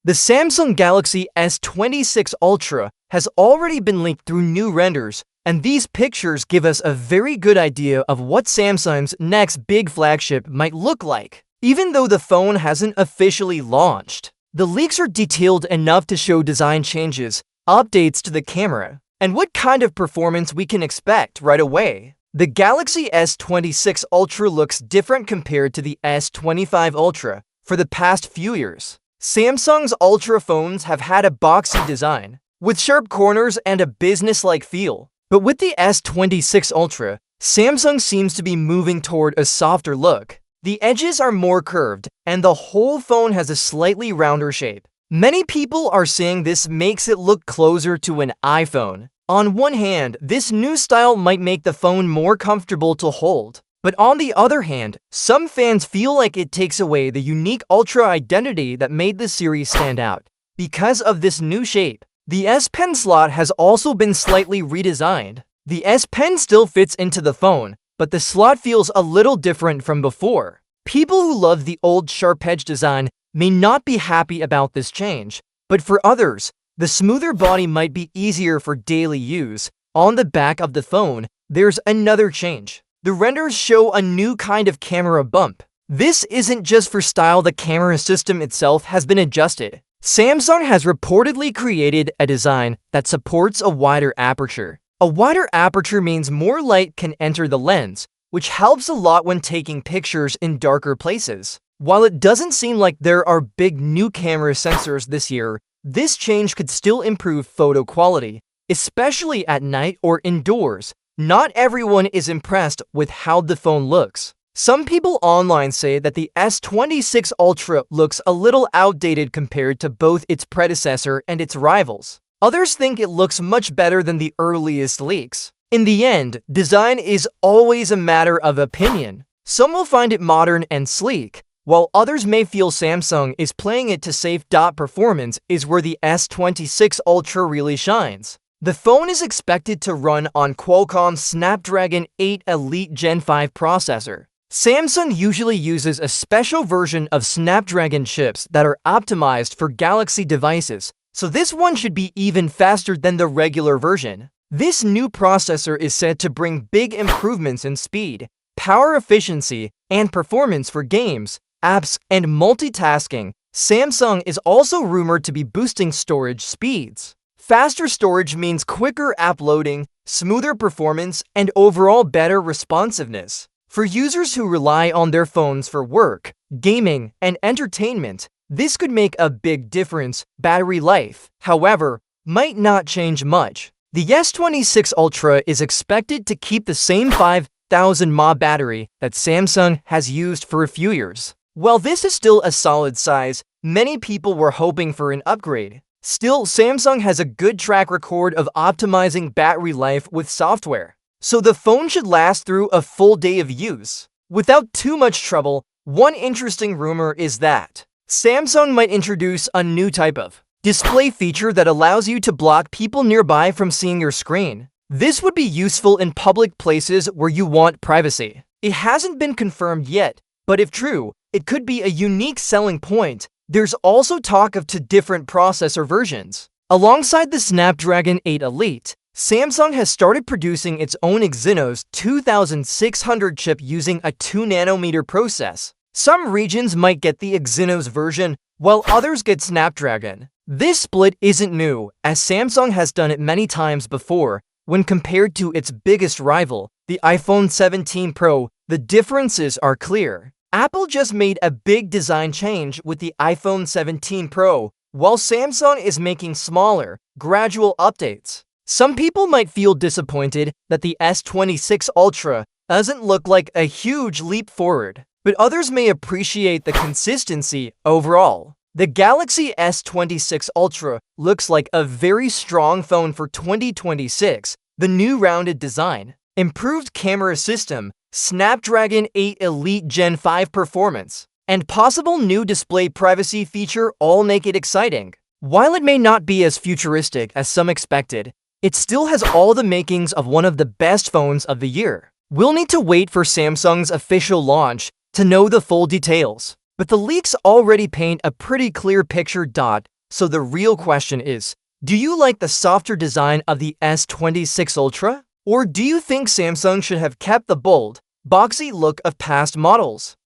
The Samsung Galaxy S26 Ultra has already been leaked through new renders, and these pictures give us a very good idea of what Samsung's next big flagship might look like. Even though the phone hasn't officially launched, the leaks are detailed enough to show design changes, updates to the camera, and what kind of performance we can expect right away. The Galaxy S26 Ultra looks different compared to the S25 Ultra for the past few years. Samsung's Ultra phones have had a boxy design, with sharp corners and a business-like feel. But with the S26 Ultra, Samsung seems to be moving toward a softer look. The edges are more curved, and the whole phone has a slightly rounder shape. Many people are saying this makes it look closer to an iPhone. On one hand, this new style might make the phone more comfortable to hold. But on the other hand, some fans feel like it takes away the unique Ultra identity that made the series stand out. Because of this new shape, the S Pen slot has also been slightly redesigned. The S Pen still fits into the phone, but the slot feels a little different from before. People who love the old sharp edge design may not be happy about this change, but for others, the smoother body might be easier for daily use. On the back of the phone, there's another change. The renders show a new kind of camera bump. This isn't just for style, the camera system itself has been adjusted. Samsung has reportedly created a design that supports a wider aperture. A wider aperture means more light can enter the lens, which helps a lot when taking pictures in darker places. While it doesn't seem like there are big new camera sensors this year, this change could still improve photo quality, especially at night or indoors. Not everyone is impressed with how the phone looks. Some people online say that the S26 Ultra looks a little outdated compared to both its predecessor and its rivals. Others think it looks much better than the earliest leaks. In the end, design is always a matter of opinion. Some will find it modern and sleek, while others may feel Samsung is playing it to safe. Performance is where the S26 Ultra really shines. The phone is expected to run on Qualcomm's Snapdragon 8 Elite Gen 5 processor. Samsung usually uses a special version of Snapdragon chips that are optimized for Galaxy devices, so this one should be even faster than the regular version. This new processor is said to bring big improvements in speed, power efficiency, and performance for games, apps, and multitasking. Samsung is also rumored to be boosting storage speeds. Faster storage means quicker app loading, smoother performance, and overall better responsiveness. For users who rely on their phones for work, gaming, and entertainment, this could make a big difference. Battery life, however, might not change much. The S26 Ultra is expected to keep the same 5000 mAh battery that Samsung has used for a few years. While this is still a solid size, many people were hoping for an upgrade. Still, Samsung has a good track record of optimizing battery life with software, so the phone should last through a full day of use without too much trouble. One interesting rumor is that Samsung might introduce a new type of display feature that allows you to block people nearby from seeing your screen. This would be useful in public places where you want privacy. It hasn't been confirmed yet, but if true, it could be a unique selling point. There's also talk of two different processor versions. Alongside the Snapdragon 8 Elite, Samsung has started producing its own Exynos 2600 chip using a 2nm process. Some regions might get the Exynos version, while others get Snapdragon. This split isn't new, as Samsung has done it many times before. When compared to its biggest rival, the iPhone 17 Pro, the differences are clear. Apple just made a big design change with the iPhone 17 Pro, while Samsung is making smaller, gradual updates. Some people might feel disappointed that the S26 Ultra doesn't look like a huge leap forward, but others may appreciate the consistency overall. The Galaxy S26 Ultra looks like a very strong phone for 2026. The new rounded design, improved camera system, Snapdragon 8 Elite Gen 5 performance, and possible new display privacy feature all make it exciting. While it may not be as futuristic as some expected, it still has all the makings of one of the best phones of the year. We'll need to wait for Samsung's official launch to know the full details. But the leaks already paint a pretty clear picture. So the real question is, do you like the softer design of the S26 Ultra? Or do you think Samsung should have kept the bold, boxy look of past models?